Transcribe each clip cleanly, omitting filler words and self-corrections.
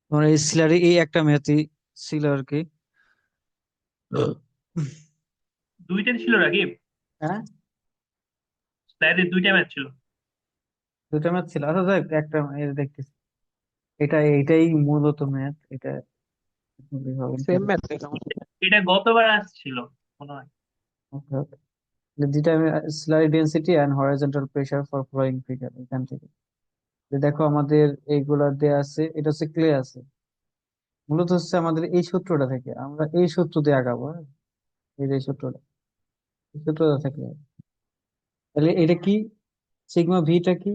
তোমার এই সিলারি এই একটা ম্যাথই ছিল আর কি। দুইটা ছিল রাকিব। হ্যাঁ, স্লাইডে দুইটা ম্যাচ ছিল। দুটো ম্যাথ ছিল। আচ্ছা যাক, একটা এই দেখতেছি, এইটাই মূলত ম্যাথ এটা। হবে সেম ইনশাল্লাহ। ম্যাথ এটা আমার। এটা গতবার আসছিল মনে হয়। Okay, okay. যেটা slurry density and horizontal pressure for flowing figure, এখান থেকে যে দেখো আমাদের এইগুলা দেয়া আছে, এটা হচ্ছে ক্লে আছে। মূলত হচ্ছে আমাদের এই সূত্রটা থেকে আমরা এই সূত্র দিয়ে আগাবো, হ্যাঁ? এই যে এই সূত্রটা থাকলে তাহলে এটা কি, সিগমা ভিটা কি,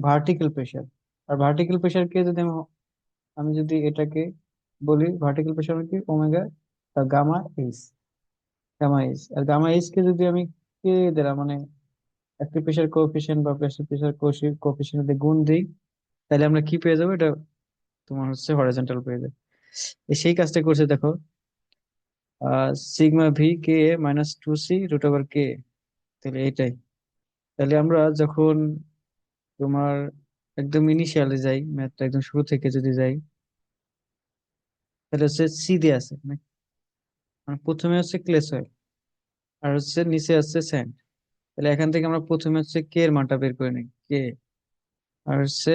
ভার্টিক্যাল প্রেসার। আর ভার্টিক্যাল প্রেসারকে যদি আমি যদি এটাকে বলি, ভার্টিক্যাল প্রেসার কি omega gamma H, gamma H. আর গামা এইচ কে যদি আমি কে দিলাম মানে একটা প্রেসার কোএফিসিয়েন্ট বা প্রেসার প্রেসার কোএফিসিয়েন্ট দিয়ে গুণ দিই, তাহলে আমরা কি পেয়ে যাবো? এটা তোমার হচ্ছে হরাইজন্টাল পেয়ে যাবে। সেই কাজটা করছে দেখো, sigma V K minus two C root over K. তাহলে এটাই, তাহলে আমরা যখন তোমার একদম ইনিশিয়ালে যাই, ম্যাথটা একদম শুরু থেকে যদি যাই, তাহলে হচ্ছে সি দিয়ে আছে মানে মানে প্রথমে হচ্ছে ক্লে সয়েল, আর হচ্ছে নিচে হচ্ছে স্যান্ড। তাহলে এখান থেকে আমরা প্রথমে হচ্ছে কে এর মানটা বের করে নিই, কে। আর হচ্ছে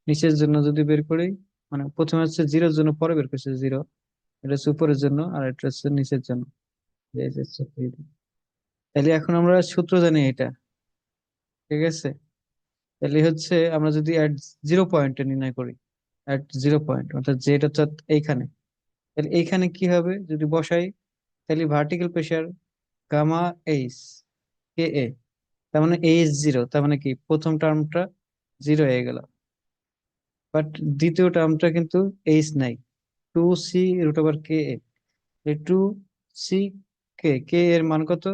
নিচের জন্য যদি বের করি, মানে প্রথমে হচ্ছে জিরোর জন্য, পরে বের করছে জিরো, এটা হচ্ছে উপরের জন্য আর এটা হচ্ছে নিচের জন্য। এই যে হচ্ছে এই। তাহলে এখন আমরা সূত্র জানি এটা, ঠিক আছে? তাহলে হচ্ছে আমরা যদি অ্যাট জিরো পয়েন্টে নির্ণয় করি, অ্যাট জিরো পয়েন্ট অর্থাৎ যেটা অর্থাৎ এইখানে, তাহলে এইখানে কি হবে যদি বসাই, তাহলে vertical pressure gamma H K A, তার মানে এইচ জিরো, তার মানে কি প্রথম টার্মটা জিরো হয়ে গেল। বাট দ্বিতীয় টার্মটা কিন্তু এইচ নাই, two C root over K A. Two C K, K এর মান কত?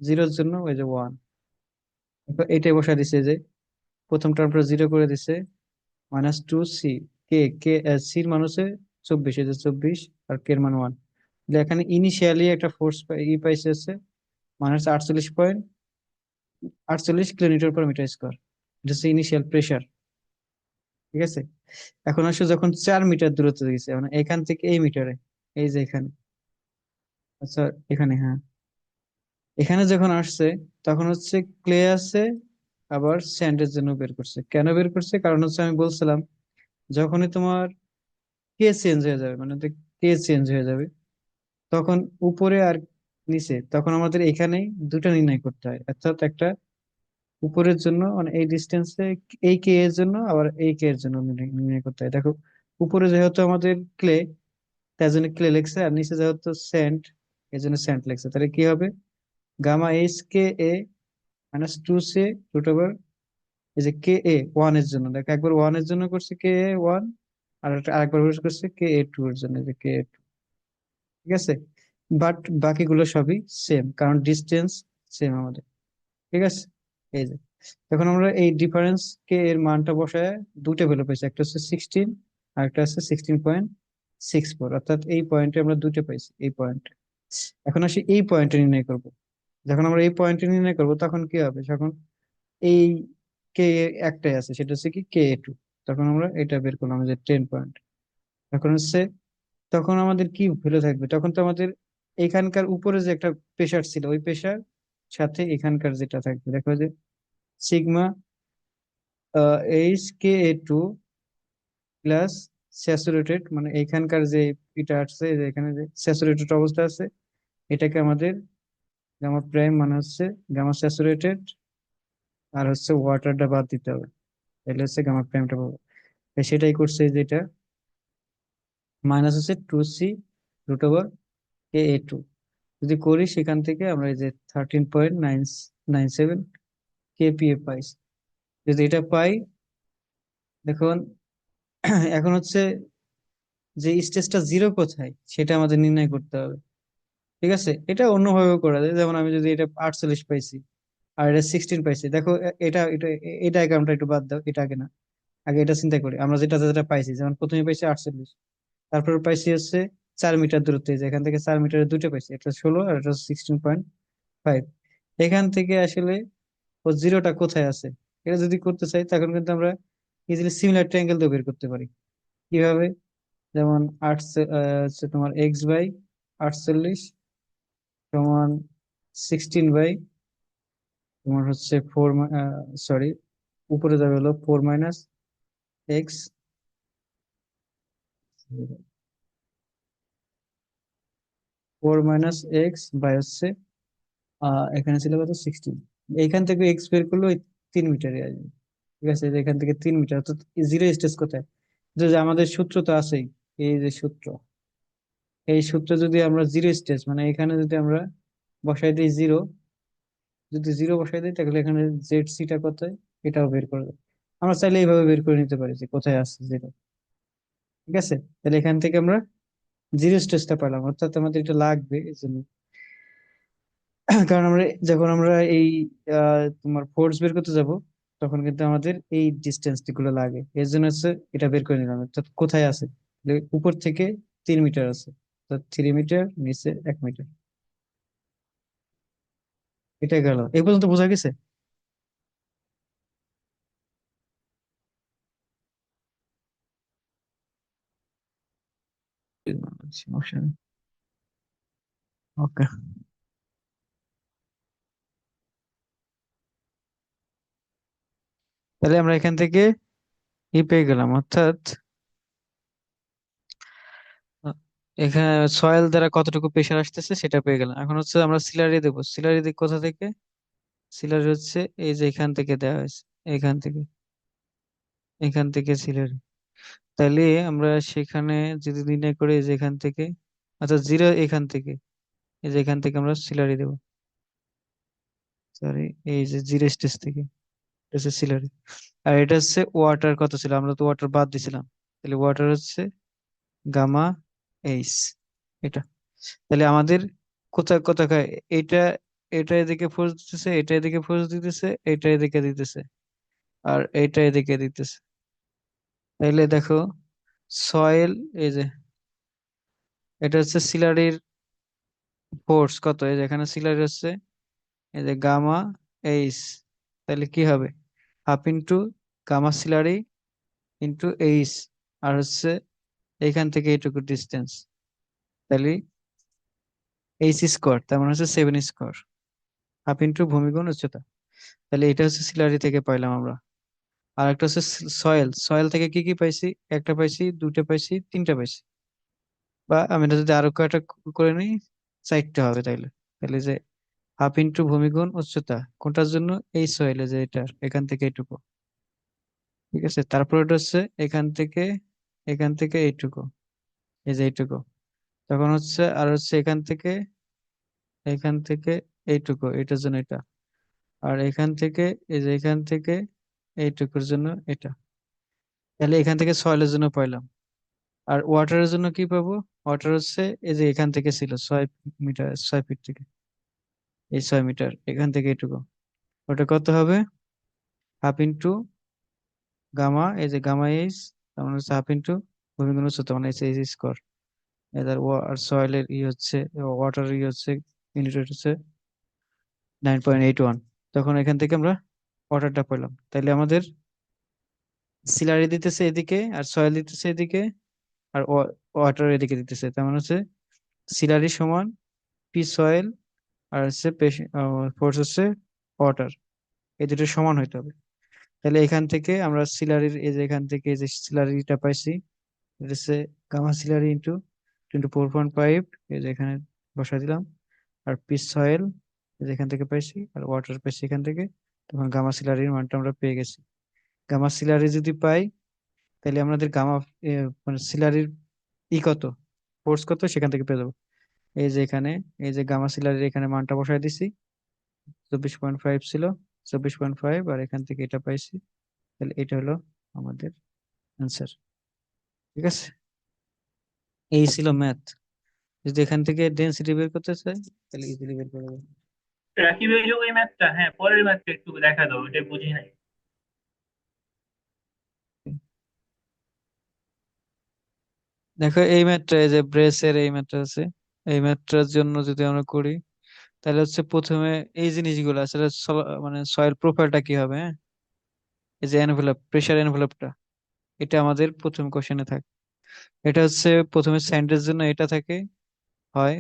জিরোর জন্য ওই যে ওয়ান। এটাই বসা দিছে যে প্রথম টার্মটা জিরো করে দিছে, মাইনাস টু সি কে, কে সির মান হচ্ছে 24, এই যে 24, আর কে এর মান ওয়ান। এখানে ইনিশিয়ালি একটা ফোর্স পাইছে হচ্ছে minus 48.48 kilometre per metre square. এটা হচ্ছে ইনিশিয়াল প্রেসার, ঠিক আছে? এখন আসলে যখন 4 মিটার দূরত্ব গেছে মানে এখান থেকে এই মিটারে, এই যে এখানে, আচ্ছা এখানে, হ্যাঁ, এখানে যখন আসছে তখন হচ্ছে ক্লে আছে, আবার স্যান্ডের জন্য বের করছে। কেন বের করছে? কারণ হচ্ছে আমি বলছিলাম যখনই তোমার কে চেঞ্জ হয়ে যাবে, মানে কে চেঞ্জ হয়ে যাবে, তখন উপরে আর নিচে, তখন আমাদের এখানেই দুটো নির্ণয় করতে হয়। অর্থাৎ একটা উপরের জন্য মানে এই ডিস্টেন্সে এই কে এর জন্য, আবার এই কে এর জন্য নির্ণয় নির্ণয় করতে হয়। দেখো উপরে যেহেতু আমাদের ক্লে, তার জন্য ক্লে লেগছে, আর নিচে যেহেতু স্যান্ড, এই জন্য স্যান্ড লেগছে। তাহলে কি হবে? Gamma H K A minus two C root over, এই যে কে এ ওয়ান এর জন্য, দেখো একবার ওয়ান এর জন্য করছে কে এ ওয়ান, আর আরেকবার করছে কে এ টু এর জন্য, এই যে কে এ টু, ঠিক আছে? বাট বাকিগুলো সবই সেম, কারণ ডিস্টেন্স সেম আমাদের, ঠিক আছে? এই যে এখন আমরা এই ডিফারেন্স কে এর মানটা বসায় দুটো ভ্যালু পাইছি, একটা হচ্ছে 16 আর একটা হচ্ছে 16.64, অর্থাৎ এই পয়েন্টে আমরা দুটো পাইছি, এই পয়েন্ট। এখন আসি এই পয়েন্টে নির্ণয় করব। যখন আমরা এই পয়েন্টে নির্ণয় করব তখন কি হবে? যখন এই কে একটাই আছে, সেটা হচ্ছে কি কে এ টু, তখন আমরা এটা বের করলাম যে 10 পয়েন্ট। তখন হচ্ছে তখন আমাদের কি ভ্যালু থাকবে? তখন তো আমাদের এখানকার উপরে যে একটা প্রেশার ছিল, ওই প্রেশার সাথে এখানকার যেটা থাকবে, দেখো যে sigma H K A two plus saturated, মানে এইখানকার যে এটা আসছে, যে এখানে যে স্যাচুরেটেড অবস্থা আছে, এটাকে আমাদের গামা প্রাইম মানে হচ্ছে গামা স্যাচুরেটেড, আর হচ্ছে ওয়াটারটা বাদ দিতে হবে, তাহলে হচ্ছে গামা প্রাইমটা পাবো। তাই সেটাই করছে, যেটা মাইনাস হচ্ছে two C root over K A two. যদি করি সেখান থেকে আমরা এই যে 13.997 কেপিএ পাই। যদি এটা পাই, দেখুন এখন হচ্ছে যে স্টেজটা জিরো কোথায় সেটা আমাদের নির্ণয় করতে হবে, ঠিক আছে? এটা অন্যভাবেও করা যায়, যেমন আমি যদি এটা 48 পাইছি আর এটা 16 পাইছি, দেখো এটা এটা এটা অ্যাকাউন্টটা একটু বাদ দাও, এটা আগে না, আগে এটা চিন্তা করি আমরা যেটা যেটা পাইছি। যেমন প্রথমে পাইছি 48, তারপর পাইছি হচ্ছে 4 মিটার দূরত্বে, যে এখান থেকে 4 মিটারের দুটো পাইছি, এটা 16 আর এটা 16.5। এখান থেকে আসলে ও জিরোটা কোথায় আছে, এটা যদি করতে চাই তখন কিন্তু আমরা ইজিলি সিমিলার ট্রায়াঙ্গেল দিয়ে বের করতে পারি। কিভাবে? যেমন হচ্ছে তোমার x/48 সমান 16 বাই তোমার হচ্ছে সরি, উপরে যাবে হলো 4 - x, 4 - x বাই হচ্ছে এখানে ছিল কত, 16। এইখান থেকে এক্স বের করলে ওই 3 মিটারে আসবে। ঠিক আছে, যে এখান থেকে 3 মিটার, অর্থাৎ জিরো স্টেজ কোথায়? যে আমাদের সূত্র তো আছেই, এই যে সূত্র, এই সূত্র যদি আমরা জিরো স্টেজ মানে এখানে যদি আমরা বসাই দিই জিরো, যদি জিরো বসাই দিই তাহলে এখানে জেড সিটা কোথায় এটাও বের করে দেবো। আমরা চাইলে এইভাবে বের করে নিতে পারি যে কোথায় আছে জিরো। ঠিক আছে, তাহলে এখান থেকে আমরা জিরো স্টেজটা পেলাম, অর্থাৎ আমাদের এটা লাগবে এই জন্য। কারণ আমরা যখন আমরা এই তোমার ফোর্স বের করতে যাব, তখন কিন্তু আমাদের এই ডিস্টেন্স গুলো লাগে, এর জন্য হচ্ছে এটা বের করে নিলাম। অর্থাৎ কোথায় আছে, উপর থেকে 3 মিটার আছে, তো 3 মিটার, নিচে 1 মিটার। এটা গেল, এই পর্যন্ত বোঝা গেছে? সমস্যা নেই। ওকে, তাহলে আমরা এখান থেকে পেয়ে গেলাম, অর্থাৎ আহ, এখানে সয়েল দ্বারা কতটুকু প্রেশার আসতেছে সেটা পেয়ে গেলাম। এখন হচ্ছে আমরা সিলারি দেবো। সিলারি দিক কোথা থেকে? সিলারি হচ্ছে এই যে এখান থেকে দেওয়া হয়েছে, এখান থেকে, এখান থেকে সিলারি। তাহলে আমরা সেখানে যদি নির্ণয় করি যে এখান থেকে, অর্থাৎ জিরো এখান থেকে, এই যে এখান থেকে আমরা সিলারি দেবো। সরি, এই যে জিরো স্টেজ থেকে, এটা হচ্ছে সিলারি। আর এটা হচ্ছে ওয়াটার কত ছিল, আমরা তো ওয়াটার বাদ দিছিলাম, তাহলে ওয়াটার হচ্ছে গামা এইচ, এটা। তাহলে আমাদের কোথায় কোথায় এটা, এটা এদিকে ফোর্স দিতেছে, এটা এদিকে ফোর্স দিতেছে, এটা এদিকে দিতেছে, আর এটা এদিকে দিতেছে। তাইলে দেখো সয়েল, এই যে এটা হচ্ছে সিলারির ফোর্স কত, এই যে এখানে সিলারি হচ্ছে এই যে গামা এইচ। তাহলে কি হবে? হাফ ইন্টু গামা সিলারি ইন্টু এইচ, আর হচ্ছে এইখান থেকে এইটুকু ডিস্টেন্স, তাহলে এইচ স্কোয়ার, তার মানে হচ্ছে 7 স্কোয়ার, হাফ ইন্টু ভূমিগুণ উচ্চতা। তাহলে এটা হচ্ছে সিলারি থেকে পাইলাম আমরা। আর একটা হচ্ছে সয়েল, সয়েল থেকে কি কি পাইছি? একটা পাইছি, দুটো পাইছি, তিনটা পাইছি, বা আমি এটা যদি আরো কয়টা করে নিই, 4টে হবে তাইলে। তাহলে যে হাফ ইন্টু ভূমিগুণ উচ্চতা কোনটার জন্য? এই সয়েলে, যে এটা এখান থেকে এইটুকু। ঠিক আছে, তারপর এটা হচ্ছে এখান থেকে এইটুকু, এই যে এইটুকু। তখন হচ্ছে আর হচ্ছে এখান থেকে এইটুকু, এটার জন্য এটা। আর এখান থেকে, এই যে এখান থেকে এইটুকুর জন্য এটা। তাহলে এখান থেকে সয়েলের জন্য পাইলাম। আর ওয়াটারের জন্য কি পাবো? ওয়াটার হচ্ছে এই যে এখান থেকে ছিল 6 মিটার, 6 ফিট থেকে, এই 6 মিটার এখান থেকে এইটুকু, ওটা কত হবে? হাফ ইন্টু গামা, এই যে গামা এইচ, তার মানে হচ্ছে হাফ ইন্টু ভূমিগুণ উচ্চতা, মানে এইচ স্কোয়ার। এদের আর সয়েলের হচ্ছে, ওয়াটার হচ্ছে ইউনিট হচ্ছে 9.81। তখন এখান থেকে আমরা ওয়াটারটা পেলাম। তাইলে আমাদের সিলারি দিতেছে এদিকে, আর সয়েল দিতেছে এদিকে, আর ওয়াটার এদিকে দিতেছে, তার মানে হচ্ছে সিলারি সমান পি সয়েল, আর হচ্ছে ফোর্স হচ্ছে ওয়াটার, এই দুটো সমান হইতে হবে। তাহলে এখান থেকে আমরা সিলারির, এই যে এখান থেকে এই যে সিলারিটা পাইছি, এটা হচ্ছে গামা সিলারি ইন্টু 4.5, এই যে এখানে বসাই দিলাম। আর পিস সয়েল যেখান থেকে পাইছি, আর ওয়াটার পাইছি এখান থেকে, তখন গামা সিলারির মানটা আমরা পেয়ে গেছি। গামা সিলারি যদি পাই, তাহলে আমাদের মানে সিলারির কত, ফোর্স কত সেখান থেকে পেয়ে যাবো। এই যে এখানে, এই যে গামা সিলারির এখানে মানটা বসাই দিছি, 24.5 ছিল, 24.5, আর এখান থেকে এটা পাইছি। তাহলে এটা হলো আমাদের অ্যান্সার। ঠিক আছে, এই ছিল ম্যাথ। যদি এখান থেকে ডেন্সিটি বের করতে চাই, তাহলে ইজিলি বের করে দেবো। রাকিব, এই যে ওই ম্যাথটা, হ্যাঁ পরের ম্যাথটা একটু দেখা দাও, এটা বুঝি নাই। দেখো এই ম্যাথটা, এই যে ব্রেসের এই ম্যাথটা আছে, এই ম্যাথটার জন্য যদি আমরা করি, তাহলে হচ্ছে প্রথমে এই জিনিসগুলো আসলে মানে সয়েল প্রোফাইলটা কি হবে, হ্যাঁ? এই যে এনভেলপ, প্রেসার এনভেলপটা, এটা আমাদের প্রথম কোশ্চেনে থাকে। এটা হচ্ছে প্রথমে স্যান্ডের জন্য এটা থাকে হয়,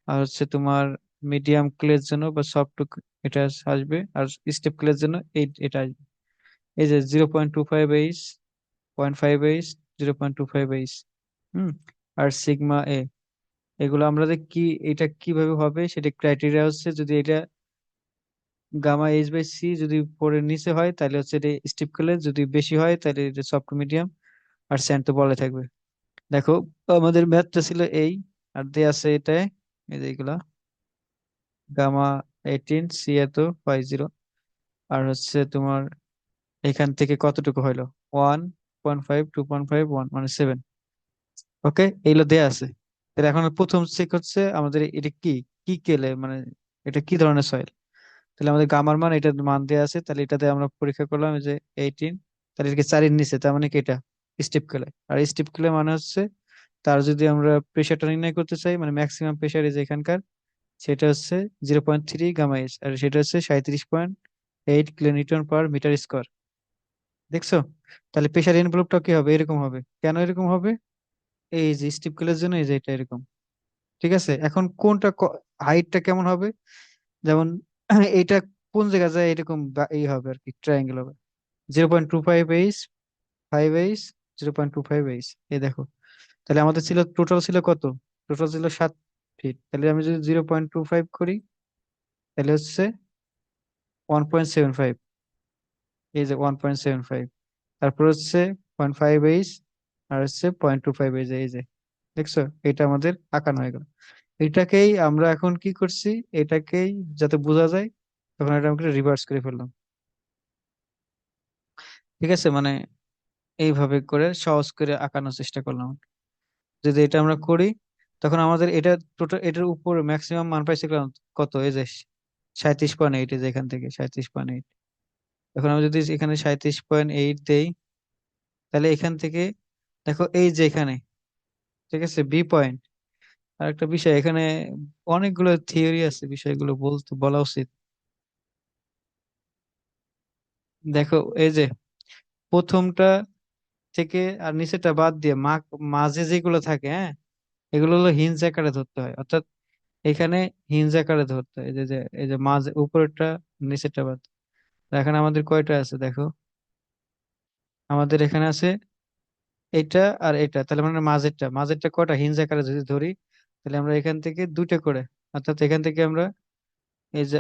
আর হচ্ছে তোমার মিডিয়াম ক্লের জন্য বা সফট এটা আসবে, আর স্টেপ ক্লের জন্য এটা আসবে। এই যে 0.25 এইচ, 0.5 এইচ, 0.25 এইচ। হুম। আর সিগমা এ, এগুলো আমরা যে কি, এটা কিভাবে হবে সেটা ক্রাইটেরিয়া হচ্ছে, যদি এটা গামা এইচ/সি যদি পরের নিচে হয় তাহলে হচ্ছে এটা স্টিপ ক্লে, যদি বেশি হয় তাহলে এটা সফট মিডিয়াম, আর স্যান্ড তো বলে থাকবে। দেখো আমাদের ম্যাথটা ছিল এই, আর দিয়ে আছে এটাই, এই যে এগুলা গামা 18, সি এত 50, আর হচ্ছে তোমার এখান থেকে কতটুকু হইলো, 1.5, 2.5, 1 মানে 7। ওকে, এইগুলো দেয়া আছে। তাহলে এখন প্রথম চেক হচ্ছে আমাদের এটা কি, কি কেলে মানে এটা কি ধরনের সয়েল। তাহলে আমাদের গামার মান, এটার মান দেওয়া আছে, তাহলে এটাতে আমরা পরীক্ষা করলাম এই যে 18, তাহলে এটা 4-এর নিচে, তার মানে কি এটা স্টিপ কেলে। আর স্টিপ কেলে মানে হচ্ছে তার যদি আমরা প্রেশারটা নির্ণয় করতে চাই, মানে ম্যাক্সিমাম প্রেশার এই যে এখানকার, সেটা হচ্ছে 0.3 গামা এইচ, আর সেটা হচ্ছে 37.8 কিলোনিউটন পার মিটার স্কোয়ার। দেখছো? তাহলে প্রেশার এনভেলপটা কি হবে, এরকম হবে। কেন এরকম হবে? এই যে স্টিপ কেলের জন্য এই যে এটা এরকম। ঠিক আছে, এখন কোনটা, হাইটটা কেমন হবে, যেমন এইটা কোন জায়গায় যায় এরকম এই হবে আর কি, ট্রায়াঙ্গেল হবে। 0.25 এইচ, 5 এইচ, 0.25 এইচ, এই দেখো। তাহলে আমাদের ছিল, টোটাল ছিল কত, টোটাল ছিল 7 ফিট। তাহলে আমি যদি 0.25 করি তাহলে হচ্ছে 1.75, এই যে 1.75, তারপর হচ্ছে 0.5 এইচ, আর হচ্ছে 0.25 এইচ, এই যে দেখছো, এটা আমাদের আঁকানো হয়ে গেল। এটাকেই আমরা এখন কি করছি, এটাকেই যাতে বোঝা যায় তখন এটা আমাকে রিভার্স করে ফেললাম। ঠিক আছে, মানে এইভাবে করে সহজ করে আঁকানোর চেষ্টা করলাম। যদি এটা আমরা করি তখন আমাদের এটা টোটাল, এটার উপর ম্যাক্সিমাম মান পাইছে কত, এই যে 37.8, এই যে এখান থেকে 37.8। এখন আমি যদি এখানে 37.8 দেই, তাহলে এখান থেকে দেখো এই যে এখানে, ঠিক আছে, বি পয়েন্ট। আর একটা বিষয় এখানে, অনেকগুলো থিওরি আছে, বিষয়গুলো বলতে বলা উচিত। দেখো এই যে প্রথমটা থেকে আর নিচেরটা বাদ দিয়ে মাঝে যেগুলো থাকে, হ্যাঁ, এগুলো হলো হিঞ্জ আকারে ধরতে হয়, অর্থাৎ এখানে হিঞ্জ আকারে ধরতে হয়। এই যে মাঝে উপরেরটা, নিচেরটা বাদ। তো এখানে আমাদের কয়টা আছে দেখো, আমাদের এখানে আছে এটা আর এটা, তাহলে মানে মাঝেরটা, মাঝেরটা কয়টা হিঞ্জ আকারে যদি ধরি, তাহলে আমরা এখান থেকে দুইটা করে, অর্থাৎ এখান থেকে আমরা এই যে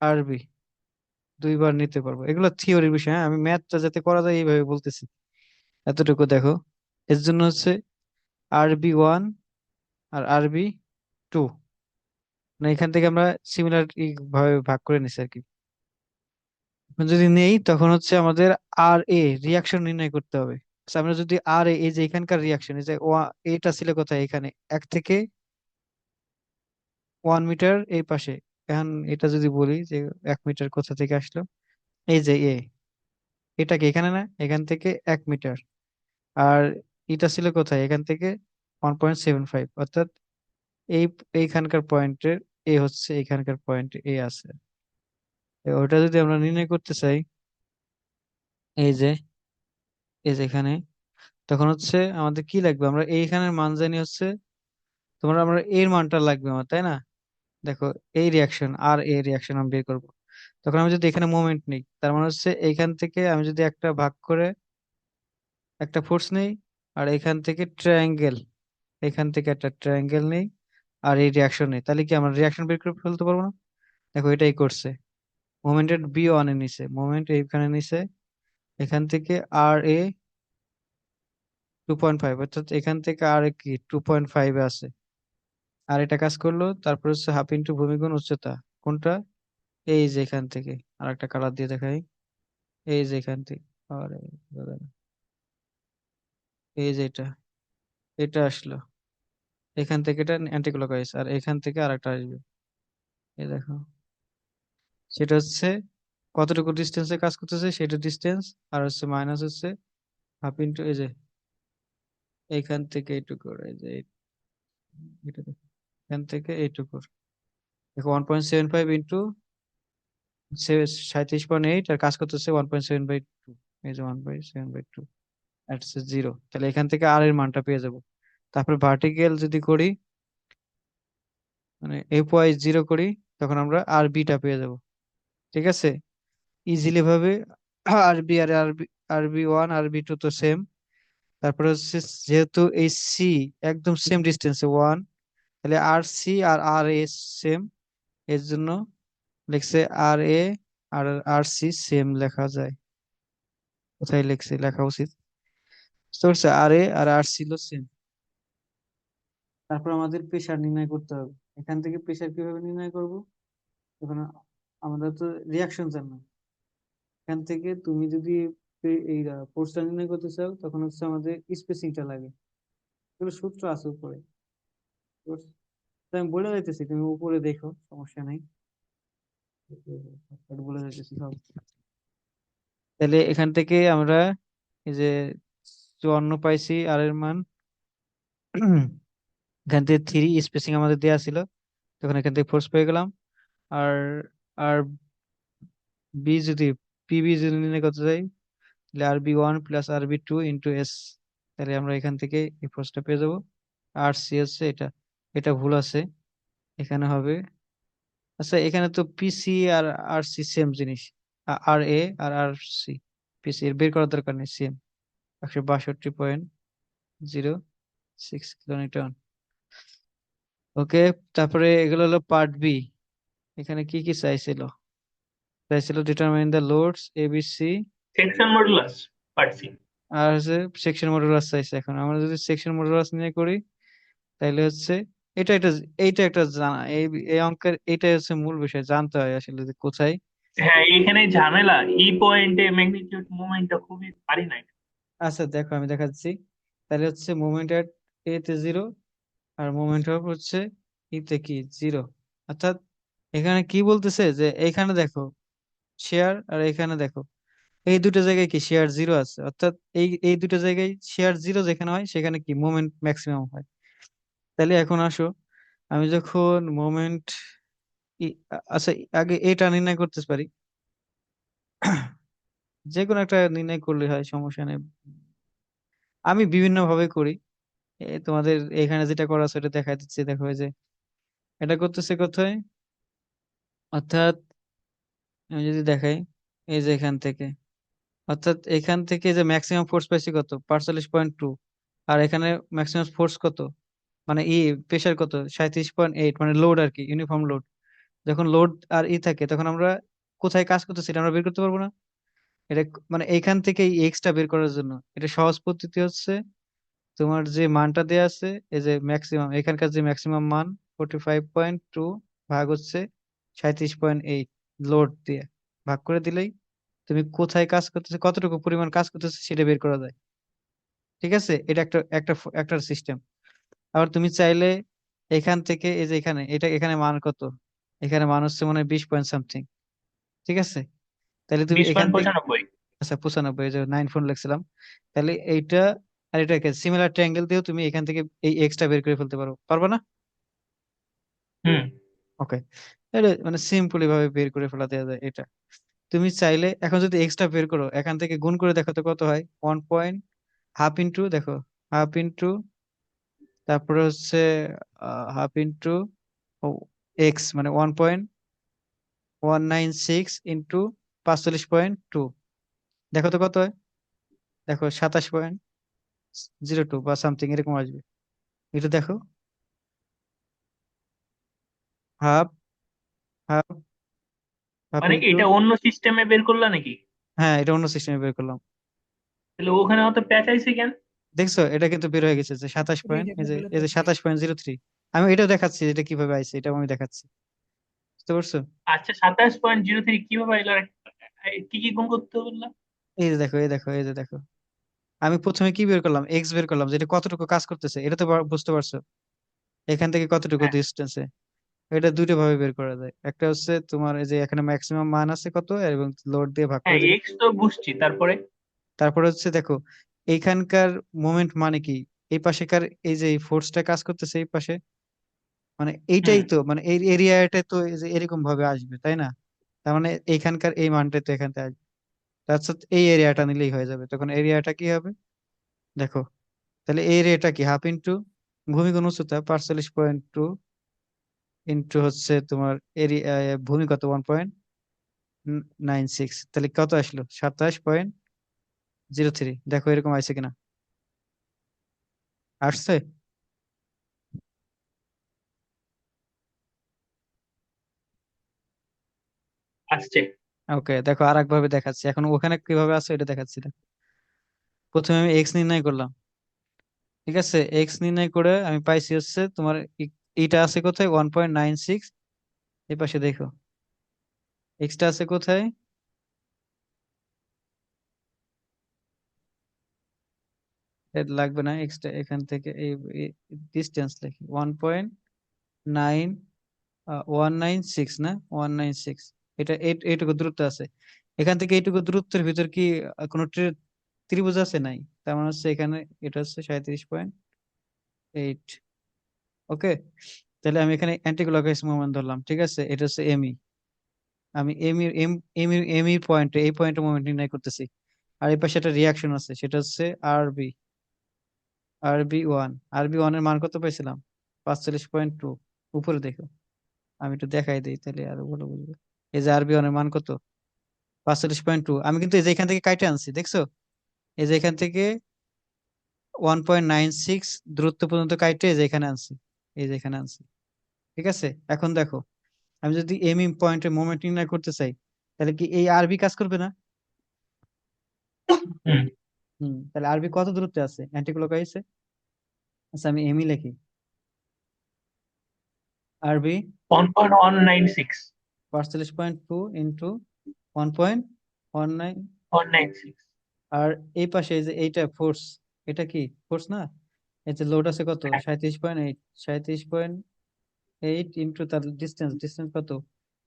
আর বি দুইবার নিতে পারবো। এগুলো থিওরির বিষয়, হ্যাঁ, আমি ম্যাথটা যাতে করা যায় এইভাবে বলতেছি। এতটুকু দেখো, এর জন্য হচ্ছে RB1 আর RB2, মানে এখান থেকে আমরা সিমিলার ভাবে ভাগ করে নিছি আর কি। এখন যদি নেই তখন হচ্ছে আমাদের রিয়াকশন নির্ণয় করতে হবে। আচ্ছা, আমরা যদি এই যে এখানকার রিয়াকশন, এই যে এটা ছিল কোথায়, এখানে 1 থেকে 1 মিটার এই পাশে। এখন এটা যদি বলি যে 1 মিটার কোথা থেকে আসলো, এই যে এটাকে এখানে না, এখান থেকে 1 মিটার। আর এটা ছিল কোথায়, এখান থেকে 1.75, অর্থাৎ এই এইখানকার পয়েন্টের হচ্ছে এখানকার পয়েন্ট আছে। তো ওটা যদি আমরা নির্ণয় করতে চাই, এই যে এখানে, তখন হচ্ছে আমাদের কি লাগবে, আমরা এইখানের মান জানি হচ্ছে, আমরা এর মানটা লাগবে আমার, তাই না? দেখো এই রিয়াকশন, রিয়াকশন আমি বের করবো। তখন আমি যদি এখানে মোমেন্ট নিই, তার মানে হচ্ছে এইখান থেকে আমি যদি একটা ভাগ করে একটা ফোর্স নেই, আর এখান থেকে ট্রায়াঙ্গেল, এখান থেকে একটা ট্রায়াঙ্গেল নেই, আর এই রিয়াকশন নেই, তাহলে কি আমরা রিয়াকশন বের করে ফেলতে পারবো না? দেখো এটাই করছে, মোমেন্টের বি 1 এর নিচে, মোমেন্ট এইখানে নিচে, এখান থেকে R 2.5, অর্থাৎ এখান থেকে কি 2.5 আছে। আর এটা কাজ করলো, তারপর হচ্ছে হাফ ইন্টু ভূমিগুণ উচ্চতা, কোনটা, এই যে এখান থেকে, আর একটা কালার দিয়ে দেখাই, এই যে এখান থেকে, আরে দাদা, এই যে এটা, এটা আসলো এখান থেকে, এটা অ্যান্টি ক্লকওয়াইজ, আর এখান থেকে আরেকটা আসবে, এই দেখো, সেটা হচ্ছে কতটুকু ডিস্টেন্সে কাজ করতেছে সেটা ডিস্টেন্স, আর হচ্ছে মাইনাস হচ্ছে হাফ ইন্টু এই যে এইখান থেকে এইটুকু, এই যে এটা দেখো, এখান থেকে এইটুকু, দেখো 1.75 ইন্টু 37.8 আর কাজ করতেছে 1.7/2, এই যে 1/7/2 এট জিরো। তাহলে এখান থেকে আর এর মানটা পেয়ে যাব। তারপর ভার্টিক্যাল যদি করি, মানে এফ ওয়াই জিরো করি, তখন আমরা আর বিটা পেয়ে যাব। ঠিক আছে, ইজিলি ভাবে। আরবি আর আরবি, আরবি ওয়ান আরবি টু তো সেম। তারপরে হচ্ছে যেহেতু এই সি একদম সেম ডিস্টেন্সে ওয়ান, তাহলে আর সি আর আর এ সেম, এর জন্য লিখছে আর এ আর আর সি সেম লেখা যায়। কোথায় লিখছে, লেখা উচিত। বুঝতে পারছো, আর এ আর আর সি হলো সেম। তারপর আমাদের প্রেসার নির্ণয় করতে হবে। এখান থেকে প্রেসার কিভাবে নির্ণয় করব? এখন আমরা তো রিয়াকশন জানি না। এখান থেকে তুমি যদি এই ফোর্সটা নির্ণয় করতে চাও, তখন হচ্ছে আমাদের স্পেসিংটা লাগে। এগুলো সূত্র আছে উপরে। তো আমি বলে যাইতেছি, তুমি উপরে দেখো, সমস্যা নাই। বলে যাইতেছি সব। তাহলে এখান থেকে আমরা এই যে 54 পাইছি আর এর মান। এখান থেকে থ্রি স্পেসিং আমাদের দেয়া ছিল, তখন এখান থেকে ফোর্স পেয়ে গেলাম। আর আর বি যদি, পিবি যদি নির্ণয় করতে চাই, তাহলে আর বি ওয়ান প্লাস আর বি টু ইন্টু এস। তাহলে আমরা এখান থেকে এই ফোর্সটা পেয়ে যাবো। আর সি হচ্ছে এটা, এটা ভুল আছে, এখানে হবে। আচ্ছা, এখানে তো পিসি আর আর সি সেম জিনিস। আর এ আর আর সি, পিসি এর বের করার দরকার নেই, সেম। 162.06 কিলোনিউটন। ওকে। তারপরে এগুলো হলো পার্ট বি। এখানে কি কি চাইছিল? চাইছিল determine the loads ABC, section modulus পারছি। আর হচ্ছে সেকশন মডুলাস চাইছে। এখন আমরা যদি সেকশন মডুলাস নিয়ে করি, তাইলে হচ্ছে এটা এটা এইটা একটা জানা, এই অঙ্কের এটাই হচ্ছে মূল বিষয়, জানতে হয় আসলে যে কোথায়। হ্যাঁ, এখানে ঝামেলা ই পয়েন্টে ম্যাগনিটিউড মুভমেন্টটা খুবই পারি না। আচ্ছা দেখো, আমি দেখাচ্ছি। তাহলে হচ্ছে মোমেন্ট এট এ তে জিরো, আর মোমেন্ট অফ হচ্ছে ই তে কি জিরো। অর্থাৎ এখানে কি বলতেছে যে এখানে দেখো শেয়ার, আর এখানে দেখো এই দুটো জায়গায় কি শেয়ার জিরো আছে। অর্থাৎ এই এই দুটো জায়গায় শেয়ার জিরো যেখানে হয়, সেখানে কি মোমেন্ট ম্যাক্সিমাম হয়। তাহলে এখন আসো, আমি যখন মোমেন্ট, আচ্ছা আগে এটা নির্ণয় করতে পারি। যে কোনো একটা নির্ণয় করলে হয়, সমস্যা নেই। আমি বিভিন্ন ভাবে করি। তোমাদের এখানে যেটা করা আছে ওটা দেখা দিচ্ছে, দেখো এই যে এটা করতেছে কোথায়। অর্থাৎ আমি যদি দেখাই, এই যে এখান থেকে, অর্থাৎ এখান থেকে যে ম্যাক্সিমাম ফোর্স পাইছি কত, 45.2। আর এখানে ম্যাক্সিমাম ফোর্স কত, মানে প্রেসার কত, 37.8, মানে লোড আর কি, ইউনিফর্ম লোড। যখন লোড আর থাকে, তখন আমরা কোথায় কাজ করতেছি এটা আমরা বের করতে পারবো না। এটা মানে এইখান থেকে এই এক্সটা বের করার জন্য এটা সহজ পদ্ধতি হচ্ছে, তোমার যে মানটা দেয়া আছে, এই যে ম্যাক্সিমাম, এখানকার যে ম্যাক্সিমাম মান 45.2 ভাগ হচ্ছে 37.8, লোড দিয়ে ভাগ করে দিলেই তুমি কোথায় কাজ করতেছে, কতটুকু পরিমাণ কাজ করতেছে সেটা বের করা যায়। ঠিক আছে, এটা একটা একটা একটা সিস্টেম। আবার তুমি চাইলে এখান থেকে এই যে এখানে, এটা এখানে মান কত, এখানে মান হচ্ছে মনে হয় 20 পয়েন্ট সামথিং। ঠিক আছে, তাহলে তুমি বিশ এখান পয়েন্ট থেকে, পঁচানব্বই আচ্ছা 95, এই যে 9 ফোন লিখছিলাম। তাহলে এইটা আর এটাকে সিমিলার ট্রায়াঙ্গেল দিয়েও তুমি এখান থেকে এই এক্সটা বের করে ফেলতে পারো, পারবে না? হুম। ওকে, এটা মানে সিম্পলি ভাবে বের করে ফেলা দেওয়া যায় এটা। তুমি চাইলে এখন যদি এক্সটা বের করো, এখান থেকে গুণ করে দেখো তো কত হয়। 1 পয়েন্ট হাফ ইন্টু, দেখো হাফ ইন্টু, তারপরে হচ্ছে হাফ ইন্টু এক্স, মানে 1.196 ইন্টু 45.2। দেখো তো কত হয়, দেখো 27.02 বা সামথিং এরকম আসবে। এটা দেখো, হাফ, হাফ, হাফ মানে কি ইন্টু, এটা অন্য সিস্টেমে বের করলা নাকি? হ্যাঁ এটা অন্য সিস্টেমে বের করলাম। তাহলে ওখানে অত পেঁচাইছে কেন? দেখছো, এটা কিন্তু বের হয়ে গেছে যে 27 পয়েন্ট, এই যে 27.03। আমি এটাও দেখাচ্ছি এটা কিভাবে আইছে, এটাও আমি দেখাচ্ছি। বুঝতে পারছো? আচ্ছা, 27.03 কিভাবে এলো? কি কি গুণ করতে বললাম? এই যে দেখো, এই দেখো, এই যে দেখো, আমি প্রথমে কি বের করলাম, এক্স বের করলাম, যে এটা কতটুকু কাজ করতেছে, এটা তো বুঝতে পারছো এখান থেকে কতটুকু হ্যাঁ, ডিস্টেন্সে। এটা দুটো ভাবে বের করা যায়, একটা হচ্ছে তোমার এই যে এখানে ম্যাক্সিমাম মান আছে কত, এবং লোড দিয়ে ভাগ করে হ্যাঁ, দিলে। এক্স তো বুঝছি, তারপরে? তারপরে হচ্ছে দেখো এইখানকার মোমেন্ট মানে কি, এই পাশেকার এই যে ফোর্সটা কাজ করতেছে এই পাশে, মানে এইটাই হুম। তো, মানে এই এরিয়াটা তো এই যে এরকম ভাবে আসবে, তাই না? তার মানে এইখানকার এই মানটা তো এখান থেকে আসবে। অর্থাৎ এই এরিয়াটা নিলেই হয়ে যাবে। তখন এরিয়াটা কি হবে দেখো, তাহলে এই এরিয়াটা কি হাফ ইন্টু ভূমি কোণ উচ্চতা 45.2 ইন্টু হচ্ছে তোমার এরিয়া, ভূমি কত 1.96, তাহলে কত আসলো 27.03। দেখো এরকম আইছে কিনা, আসছে? আসছে। ওকে, দেখো আর একভাবে দেখাচ্ছি, এখন ওখানে কিভাবে আছে এটা দেখাচ্ছি। দেখো প্রথমে আমি এক্স নির্ণয় করলাম, ঠিক আছে? এক্স নির্ণয় করে আমি পাইছি হচ্ছে তোমার এটা আছে কোথায় 1.96। এই পাশে দেখো এক্সটা আছে কোথায়, এটা লাগবে না, এক্সটা এখান থেকে এই ডিস্টেন্স লিখি 1.9, 196 না 196, এটা এইটুকু দূরত্ব আছে। এখান থেকে এইটুকু দূরত্বের ভিতর কি কোনো ত্রিভুজ আছে? নাই। তার মানে হচ্ছে এখানে এটা হচ্ছে 37.8। ওকে, তাহলে আমি এখানে অ্যান্টি ক্লকওয়াইজ মোমেন্ট ধরলাম, ঠিক আছে? এটা হচ্ছে এমই। আমি এম ই পয়েন্টে, এই পয়েন্টে মোমেন্ট নির্ণয় করতেছি। আর এই পাশে একটা রিয়াকশন আছে, সেটা হচ্ছে আরবি, আরবি ওয়ান এর মান কত পাইছিলাম? 45.2। উপরে দেখো, আমি একটু দেখাই দিই তাহলে আরো ভালো বুঝবে। এই যে আরবি ওয়ান এর মান কত, 45.2। আমি কিন্তু এই যে এখান থেকে কাইটে আনছি, দেখছো? এই যে এখান থেকে 1.96 দূরত্ব পর্যন্ত কাইটে এই যে এখানে আনছি, এই যে এখানে আনছি, ঠিক আছে? এখন দেখো, আমি যদি এম ই পয়েন্টে মোমেন্ট নির্ণয় করতে চাই, তাহলে কি এই আরবি কাজ করবে না? হুম। তাহলে আরবি কত দূরত্বে আছে অ্যান্টি ক্লকওয়াইজে? আচ্ছা আমি এমই লিখি, আরবি 1.196। 45.2 ইন্টু 1.19। 196। আর এই পাশে এই যে এইটা ফোর্স, এটা কি ফোর্স না? এই যে লোড আছে কত, হ্যাঁ। 37.8, 37.8 ইন্টু তার ডিস্টেন্স, ডিস্টেন্স কত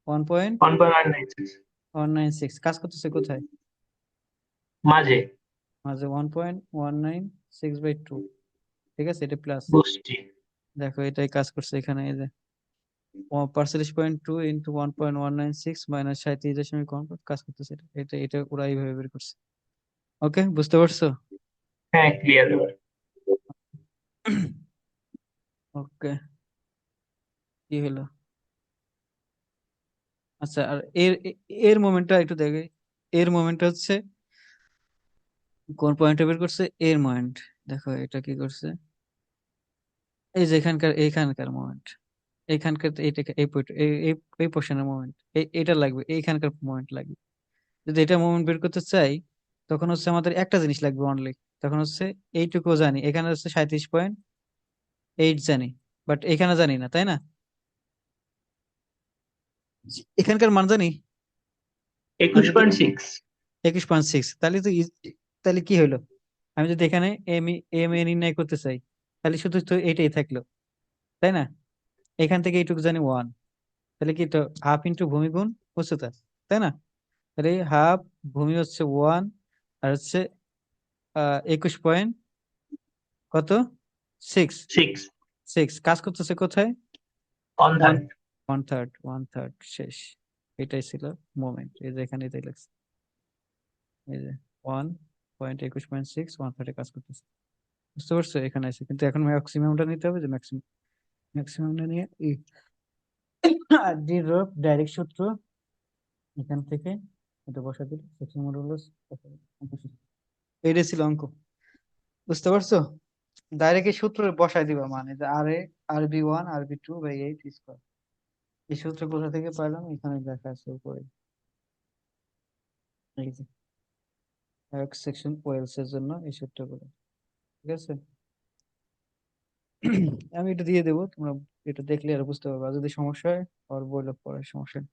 1.196। 1.196। কাজ করতেছে কোথায়? মাঝে। মাঝে 1.196/2, ঠিক আছে? এটা প্লাস। বুঝছি। দেখো এটাই কাজ করছে এখানে, এই যে 45.2 ইন্টু 1.196 মাইনাস 37.1 কাজ করতেছে। এটা এটা এটা ওরা এইভাবে বের করছে। ওকে, বুঝতে পারছো? হ্যাঁ, ক্লিয়ার এবার। ওকে, কি হলো? আচ্ছা, আর এর এর মোমেন্টটা একটু দেখে। এর মোমেন্ট হচ্ছে কোন পয়েন্টে বের করছে এর মোমেন্ট? দেখো এটা কি করছে, এই যে এখানকার এইখানকার মোমেন্ট, এইখানকার এইটা এই point, এই এই পোর্শনের মোমেন্ট, এটা লাগবে, এইখানকার মোমেন্ট লাগবে। যদি এটা মোমেন্ট বের করতে চাই, তখন হচ্ছে আমাদের একটা জিনিস লাগবে অনলি। তখন হচ্ছে এইটুকু জানি, এখানে হচ্ছে 37.8 জানি, বাট এখানে জানি না, তাই না? এখানকার মান জানি। আমি একুশ যদি পয়েন্ট সিক্স 21.6, তাহলে তো তাহলে কি হলো, আমি যদি এখানে এম এ নির্ণয় করতে চাই, তাহলে শুধু তো এইটাই থাকলো, তাই না? এখান থেকে এইটুকু জানি 1, তাহলে কি তো হাফ ইন্টু ভূমি গুণ উচ্চতা, তাই না? তাহলে হাফ ভূমি হচ্ছে 1, আর হচ্ছে 21 কত 6, সিক্স 6 কাজ করতেছে কোথায়? On one, third. One third শেষ। এটাই ছিল মোমেন্ট, এই যে এখানে এটাই লাগছে, এই যে 1.21.6 1/3 কাজ করতেছে। বুঝতে পারছো? এখানে আছে, কিন্তু এখন ম্যাক্সিমামটা নিতে হবে, যে ম্যাক্সিমামটা নিয়ে ডি রোপ ডাইরেক্ট সূত্র, এখান থেকে এটা বসা দিল, সেকশন মডুলাস, এইটাই ছিল অঙ্ক। বুঝতে পারছো? ডাইরেক্ট এই সূত্র বসাই দিবা, মানে যে আর বি ওয়ান আর বি টু/8 স্কয়ার। এই সূত্র কোথা থেকে পাইলাম? এখানে লেখা আছে উপরে, এই যে এক সেকশন ওয়েলস এর জন্য এই সূত্রগুলো, ঠিক আছে? আমি এটা দিয়ে দেবো, তোমরা এটা দেখলে আর বুঝতে পারবে। আর যদি সমস্যা হয় আর বললে পরে, সমস্যা নেই।